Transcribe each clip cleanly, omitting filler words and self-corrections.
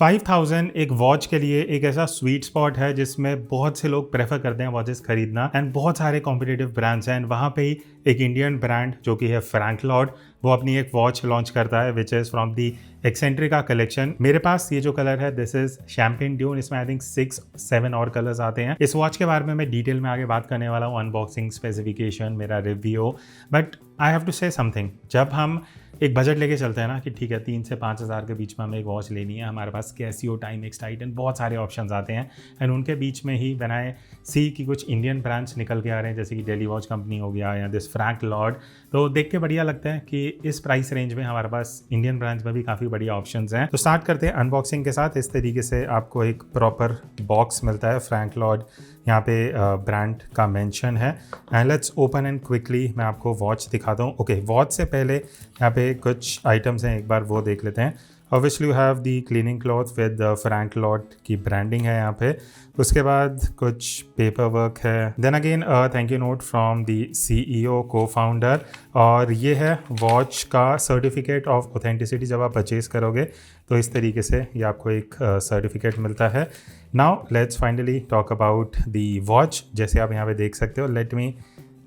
5000 एक वॉच के लिए एक ऐसा स्वीट स्पॉट है जिसमें बहुत से लोग प्रेफर करते हैं वॉचेस खरीदना एंड बहुत सारे कॉम्पिटिटिव ब्रांड्स हैं एंड वहाँ पे ही एक इंडियन ब्रांड जो कि है फ्रैंक लॉर्ड वो अपनी एक वॉच लॉन्च करता है which is from the Eccentrica collection. मेरे पास ये जो कलर है दिस इज शैम्पेन ड्यून, इसमें आई थिंक 6-7 और कलर्स आते हैं। इस वॉच के बारे में मैं डिटेल में आगे बात करने वाला हूँ, अनबॉक्सिंग, स्पेसिफिकेशन, मेरा review. But I have to say something, जब हम एक बजट लेके चलते हैं ना कि ठीक है 3 से 5 हज़ार के बीच में हमें एक वॉच लेनी है, हमारे पास कैसियो, टाइमेक्स, टाइटन, बहुत सारे ऑप्शंस आते हैं एंड उनके बीच में ही व्हेन आई सी कि कुछ इंडियन ब्रांड्स निकल के आ रहे हैं जैसे कि डेली वॉच कंपनी हो गया या दिस फ्रैंक लॉर्ड, तो देख के बढ़िया लगता है कि इस प्राइस रेंज में हमारे पास इंडियन ब्रांड्स में भी काफ़ी बढ़िया ऑप्शंस हैं। तो स्टार्ट करते हैं अनबॉक्सिंग के साथ। इस तरीके से आपको एक प्रॉपर बॉक्स मिलता है, फ्रैंक लॉर्ड यहाँ पे ब्रांड का मेंशन है and let's open and quickly मैं आपको वॉच दिखाता हूँ। ओके, वॉच से पहले यहाँ पे कुछ आइटम्स हैं, एक बार वो देख लेते हैं। Obviously you have the cleaning cloth with Frank Lord की ब्रांडिंग है यहाँ पे। उसके बाद कुछ पेपर वर्क है, then again thank you note from the CEO co founder, और ये है वॉच का सर्टिफिकेट ऑफ ऑथेंटिसिटी। जब आप परचेज करोगे तो इस तरीके से ये आपको एक सर्टिफिकेट मिलता है। Now let's finally talk about the watch. जैसे आप यहाँ पे देख सकते हो, let me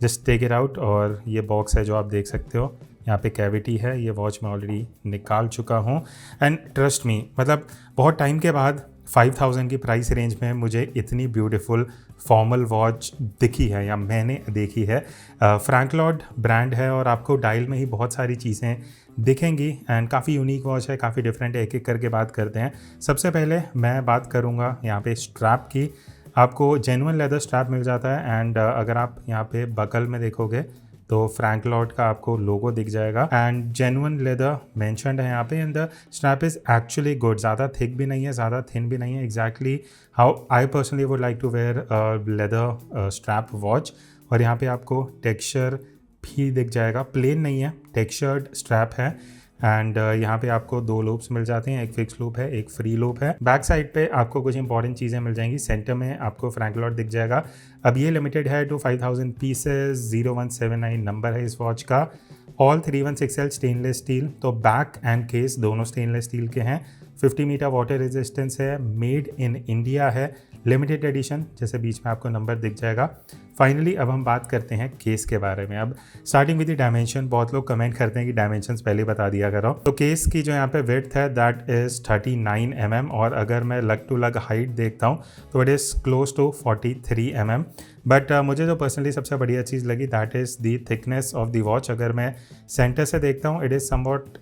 just take it out, और ये बॉक्स है जो आप देख सकते हो, यहाँ पे कैविटी है, ये वॉच मैं ऑलरेडी निकाल चुका हूँ एंड ट्रस्ट मी, मतलब बहुत टाइम के बाद 5000 की प्राइस रेंज में मुझे इतनी ब्यूटीफुल फॉर्मल वॉच दिखी है या मैंने देखी है। फ्रैंक लॉर्ड ब्रांड है और आपको डायल में ही बहुत सारी चीज़ें दिखेंगी एंड काफ़ी यूनिक वॉच है, काफ़ी डिफरेंट है। एक एक करके बात करते हैं। सबसे पहले मैं बात करूँगा यहाँ पे स्ट्रैप की। आपको जेन्युइन लेदर स्ट्रैप मिल जाता है एंड अगर आप यहाँ पे बकल में देखोगे तो फ्रैंक लॉर्ड का आपको लोगो दिख जाएगा एंड जेन्युइन लेदर मेंशन्ड है यहाँ पे and the strap is actually good. ज़्यादा थिक भी नहीं है, ज़्यादा थिन भी नहीं है, exactly how I personally would like to wear leather strap watch. और यहाँ पे आपको टेक्सचर भी दिख जाएगा, प्लेन नहीं है, टेक्सचर्ड स्ट्रैप है एंड यहाँ पे आपको 2 लूप्स मिल जाते हैं, एक फिक्स लूप है, एक फ्री लूप है। बैक साइड पे आपको कुछ इंपॉर्टेंट चीज़ें मिल जाएंगी। सेंटर में आपको फ्रैंक लॉर्ड दिख जाएगा। अब ये लिमिटेड है टू 5000 पीसेस, 0179 नंबर है इस वॉच का। ऑल 316L स्टेनलेस स्टील, तो बैक एंड केस दोनों स्टेनलेस स्टील के हैं। 50 मीटर वाटर रेजिस्टेंस है, मेड इन इंडिया है, लिमिटेड एडिशन, जैसे बीच में आपको नंबर दिख जाएगा। फाइनली अब हम बात करते हैं केस के बारे में। अब स्टार्टिंग विद द डायमेंशन, बहुत लोग कमेंट करते हैं कि डायमेंशंस पहले बता दिया करो। तो केस की जो यहाँ पे विड्थ है दैट इज़ 39 mm, और अगर मैं लग टू लग हाइट देखता हूँ तो it is close to 43 mm। But मुझे जो पर्सनली सबसे बढ़िया चीज़ लगी that is the thickness of the watch. अगर मैं सेंटर से देखता हूँ इट इज़ समवॉट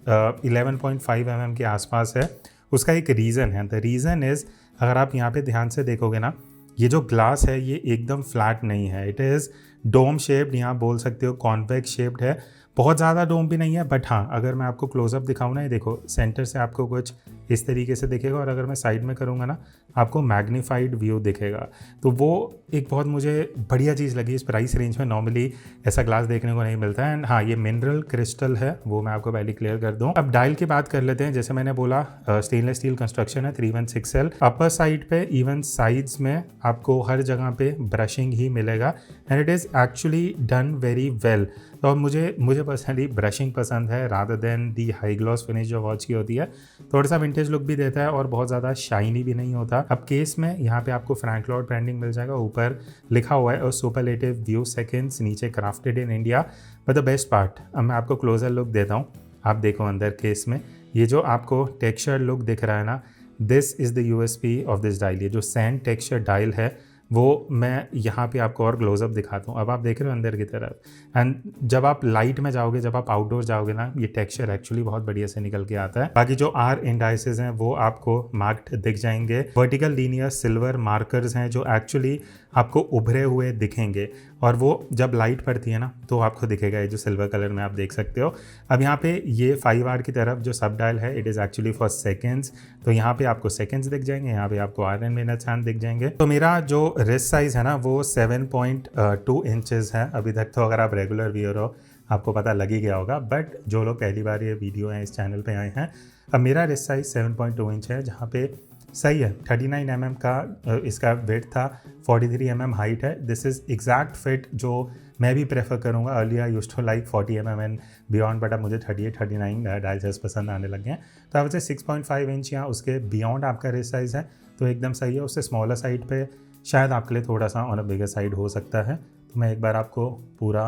11.5 mm के आसपास है। उसका एक रीज़न है, द रीज़न इज़ अगर आप यहाँ पे ध्यान से देखोगे ना, ये जो ग्लास है ये एकदम फ्लैट नहीं है, इट इज़ डोम शेप्ड, यहाँ बोल सकते हो कॉन्वेक्स शेप्ड है। बहुत ज़्यादा डोम भी नहीं है, बट हाँ अगर मैं आपको क्लोजअप दिखाऊँ ना, ये देखो सेंटर से आपको कुछ इस तरीके से दिखेगा और अगर मैं साइड में करूँगा ना आपको मैग्नीफाइड व्यू दिखेगा। तो वो एक बहुत मुझे बढ़िया चीज़ लगी। इस प्राइस रेंज में नॉर्मली ऐसा ग्लास देखने को नहीं मिलता है एंड हाँ ये मिनरल क्रिस्टल है, वो मैं आपको पहले क्लियर कर दूँ। अब डायल की बात कर लेते हैं। जैसे मैंने बोला स्टेनलेस स्टील कंस्ट्रक्शन है, 316L। अपर साइड पे इवन साइड्स में आपको हर जगह पे ब्रशिंग ही मिलेगा and it is actually done very well. तो मुझे पर्सनली ब्रशिंग पसंद है रादर देन दी हाई ग्लॉस फिनिश जो वॉच की होती है। थोड़ा सा विंटेज लुक भी देता है और बहुत ज़्यादा शाइनी भी नहीं होता। अब केस में यहाँ पे आपको फ्रैंक लॉर्ड ब्रांडिंग मिल जाएगा, ऊपर लिखा हुआ है और सुपरलेटिव व्यू सेकंड्स, नीचे crafted in India. But the best part, अब मैं आपको क्लोजर लुक देता हूँ। आप देखो अंदर केस में ये जो आपको टेक्सचर लुक दिख रहा है ना, this is the USP of this dial. ये जो सैंड टेक्सचर डायल है वो मैं यहाँ पे आपको और क्लोजअप दिखाता हूँ। अब आप देख रहे हो अंदर की तरफ एंड जब आप लाइट में जाओगे, जब आप आउटडोर जाओगे ना, ये टेक्सचर एक्चुअली बहुत बढ़िया से निकल के आता है। बाकी जो R इंडाइसेस हैं वो आपको मार्क्ड दिख जाएंगे। वर्टिकल लीनियर सिल्वर मार्कर्स हैं जो एक्चुअली आपको उभरे हुए दिखेंगे और वो जब लाइट पड़ती है ना तो आपको दिखेगा, ये जो सिल्वर कलर में आप देख सकते हो। अब यहाँ पे ये 5R की तरफ जो सब डायल है it is actually for seconds, तो यहाँ पे आपको सेकेंड्स दिख जाएंगे, यहाँ पे आपको आवर एंड मिनट्स हैंड दिख जाएंगे। तो मेरा जो रिस्ट साइज़ है ना वो 7.2 इंचेस है अभी तक। तो अगर आप रेगुलर व्यूअर हो आपको पता लग ही गया होगा, बट जो लोग पहली बार ये वीडियो है इस चैनल पे आए हैं, अब मेरा रिस्ट साइज़ 7.2 इंच है, जहाँ पे सही है। 39 mm का इसका वेट था, 43 mm हाइट है। दिस इज़ एग्जैक्ट फिट जो मैं भी प्रेफर करूँगा। Earlier I used to like 40 mm and beyond, but अब मुझे 38 39 डायल साइज पसंद आने लग गए हैं। तो आई वुड से 6.5 इंच या उसके बियॉन्ड आपका रिस्ट साइज़ है तो एकदम सही है। उससे स्मॉलर साइड पे शायद आपके लिए थोड़ा सा ऑन अ बिगर साइड हो सकता है। तो मैं एक बार आपको पूरा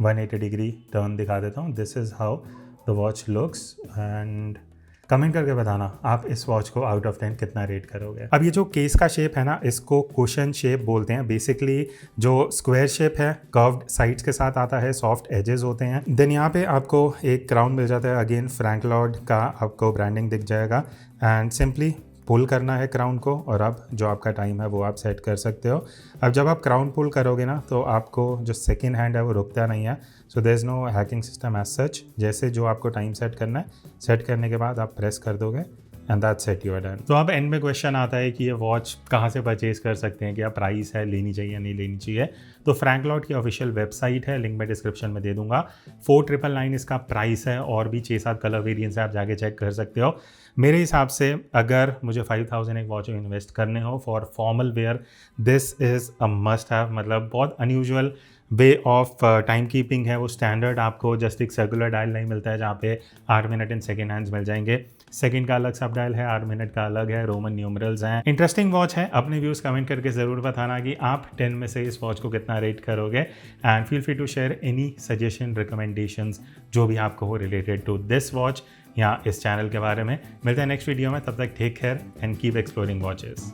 180 डिग्री टर्न दिखा देता हूँ। This is how the watch looks and comment करके बताना आप इस वॉच को आउट ऑफ 10 कितना रेट करोगे। अब ये जो केस का शेप है ना, इसको कुशन शेप बोलते हैं। बेसिकली जो स्क्वायर शेप है, कर्व्ड साइड्स के साथ आता है, सॉफ्ट एजेस होते हैं। देन यहाँ पे आपको एक क्राउन मिल जाता है। अगेन फ्रैंक लॉर्ड का आपको ब्रांडिंग दिख जाएगा एंड सिंपली पुल करना है क्राउन को और अब जो आपका टाइम है वो आप सेट कर सकते हो। अब जब आप क्राउन पुल करोगे ना तो आपको जो सेकेंड हैंड है वो रुकता नहीं है। So there is no hacking system as such. जैसे जो आपको टाइम सेट करना है, सेट करने के बाद आप प्रेस कर दोगे and that's it, you are done. तो अब एंड में क्वेश्चन आता है कि ये वॉच कहाँ से परचेज कर सकते हैं, क्या प्राइस है, लेनी चाहिए या नहीं लेनी चाहिए। तो फ्रैंक लॉर्ड की ऑफिशियल वेबसाइट है, लिंक मैं डिस्क्रिप्शन में दे दूंगा। 4999 इसका प्राइस है और भी 6-7 कलर वेरिएंट्स है, आप जाके चेक कर सकते हो। मेरे हिसाब से अगर मुझे 5000 एक वॉच में इन्वेस्ट करने हो for formal wear, this is a must have. मतलब बहुत unusual way of time keeping है। वो स्टैंडर्ड आपको जस्ट एक सर्कुलर डायल नहीं मिलता है जहाँ पे 8 मिनट इन सेकेंड हैंड्स मिल जाएंगे। सेकंड का अलग सब डायल है, 8 मिनट का अलग है, रोमन न्यूमरल्स हैं। इंटरेस्टिंग वॉच है। अपने व्यूज़ कमेंट करके ज़रूर बताना कि आप 10 में से इस वॉच को कितना रेट करोगे and feel free to share any suggestion, recommendations जो भी आपको हो रिलेटेड टू दिस वॉच या इस चैनल के बारे में। मिलते हैं नेक्स्ट वीडियो में, तब तक take care and keep exploring watches.